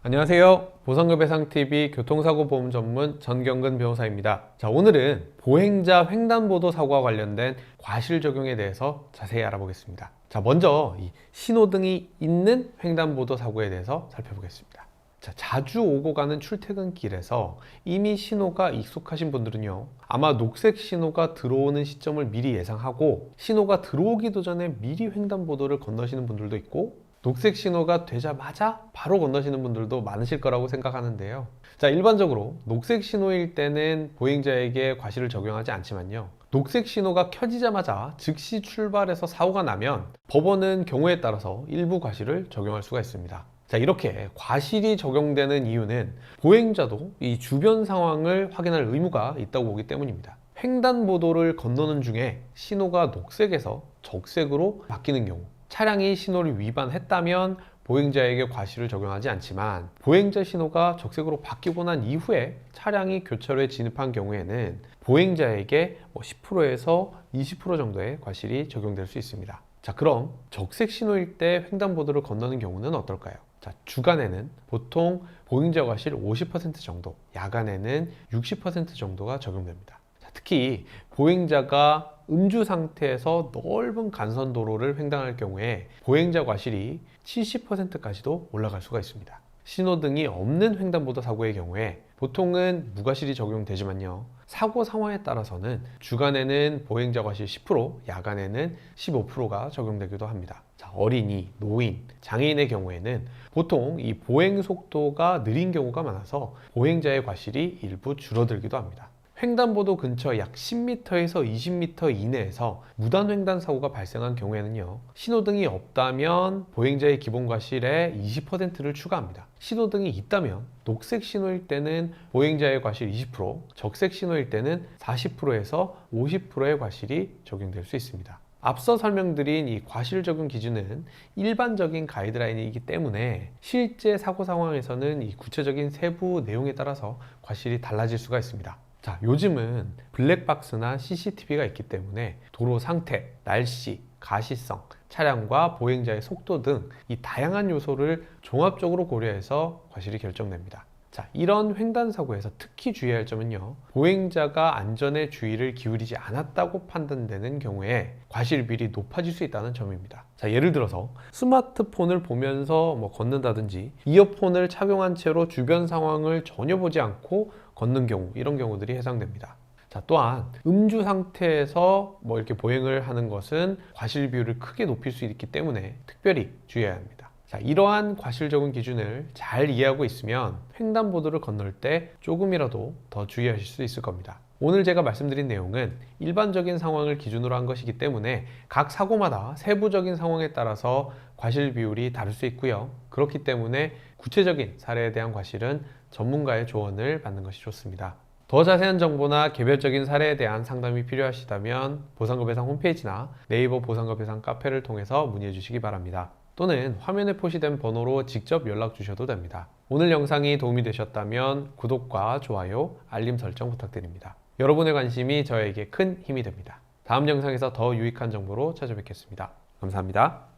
안녕하세요. 보상급해상TV 교통사고보험 전문 전경근 변호사입니다. 자, 오늘은 보행자 횡단보도 사고와 관련된 과실 적용에 대해서 자세히 알아보겠습니다. 자, 먼저 이 신호등이 있는 횡단보도 사고에 대해서 살펴보겠습니다. 자, 자주 오고 가는 출퇴근길에서 이미 신호가 익숙하신 분들은요, 아마 녹색 신호가 들어오는 시점을 미리 예상하고 신호가 들어오기도 전에 미리 횡단보도를 건너시는 분들도 있고, 녹색 신호가 되자마자 바로 건너시는 분들도 많으실 거라고 생각하는데요. 자, 일반적으로 녹색 신호일 때는 보행자에게 과실을 적용하지 않지만요, 녹색 신호가 켜지자마자 즉시 출발해서 사고가 나면 법원은 경우에 따라서 일부 과실을 적용할 수가 있습니다. 자, 이렇게 과실이 적용되는 이유는 보행자도 이 주변 상황을 확인할 의무가 있다고 보기 때문입니다. 횡단보도를 건너는 중에 신호가 녹색에서 적색으로 바뀌는 경우, 차량이 신호를 위반했다면 보행자에게 과실을 적용하지 않지만, 보행자 신호가 적색으로 바뀌고 난 이후에 차량이 교차로에 진입한 경우에는 보행자에게 10%에서 20% 정도의 과실이 적용될 수 있습니다. 자, 그럼 적색 신호일 때 횡단보도를 건너는 경우는 어떨까요? 자, 주간에는 보통 보행자 과실 50% 정도, 야간에는 60% 정도가 적용됩니다. 자, 특히 보행자가 음주 상태에서 넓은 간선도로를 횡단할 경우에 보행자 과실이 70%까지도 올라갈 수가 있습니다. 신호등이 없는 횡단보도 사고의 경우에 보통은 무과실이 적용되지만요, 사고 상황에 따라서는 주간에는 보행자 과실 10%, 야간에는 15%가 적용되기도 합니다. 자, 어린이, 노인, 장애인의 경우에는 보통 이 보행 속도가 느린 경우가 많아서 보행자의 과실이 일부 줄어들기도 합니다. 횡단보도 근처 약 10m에서 20m 이내에서 무단 횡단 사고가 발생한 경우에는요, 신호등이 없다면 보행자의 기본 과실의 20%를 추가합니다. 신호등이 있다면 녹색 신호일 때는 보행자의 과실 20%, 적색 신호일 때는 40%에서 50%의 과실이 적용될 수 있습니다. 앞서 설명드린 이 과실 적용 기준은 일반적인 가이드라인이기 때문에 실제 사고 상황에서는 이 구체적인 세부 내용에 따라서 과실이 달라질 수가 있습니다. 자, 요즘은 블랙박스나 CCTV가 있기 때문에 도로 상태, 날씨, 가시성, 차량과 보행자의 속도 등 이 다양한 요소를 종합적으로 고려해서 과실이 결정됩니다. 자, 이런 횡단 사고에서 특히 주의할 점은요, 보행자가 안전에 주의를 기울이지 않았다고 판단되는 경우에 과실비율이 높아질 수 있다는 점입니다. 자, 예를 들어서 스마트폰을 보면서 걷는다든지, 이어폰을 착용한 채로 주변 상황을 전혀 보지 않고 걷는 경우, 이런 경우들이 해당됩니다. 자, 또한 음주 상태에서 이렇게 보행을 하는 것은 과실 비율을 크게 높일 수 있기 때문에 특별히 주의해야 합니다. 자, 이러한 과실 적용 기준을 잘 이해하고 있으면 횡단보도를 건널 때 조금이라도 더 주의하실 수 있을 겁니다. 오늘 제가 말씀드린 내용은 일반적인 상황을 기준으로 한 것이기 때문에 각 사고마다 세부적인 상황에 따라서 과실 비율이 다를 수 있고요. 그렇기 때문에 구체적인 사례에 대한 과실은 전문가의 조언을 받는 것이 좋습니다. 더 자세한 정보나 개별적인 사례에 대한 상담이 필요하시다면 보상급해상 홈페이지나 네이버 보상급해상 카페를 통해서 문의해 주시기 바랍니다. 또는 화면에 표시된 번호로 직접 연락 주셔도 됩니다. 오늘 영상이 도움이 되셨다면 구독과 좋아요, 알림 설정 부탁드립니다. 여러분의 관심이 저에게 큰 힘이 됩니다. 다음 영상에서 더 유익한 정보로 찾아뵙겠습니다. 감사합니다.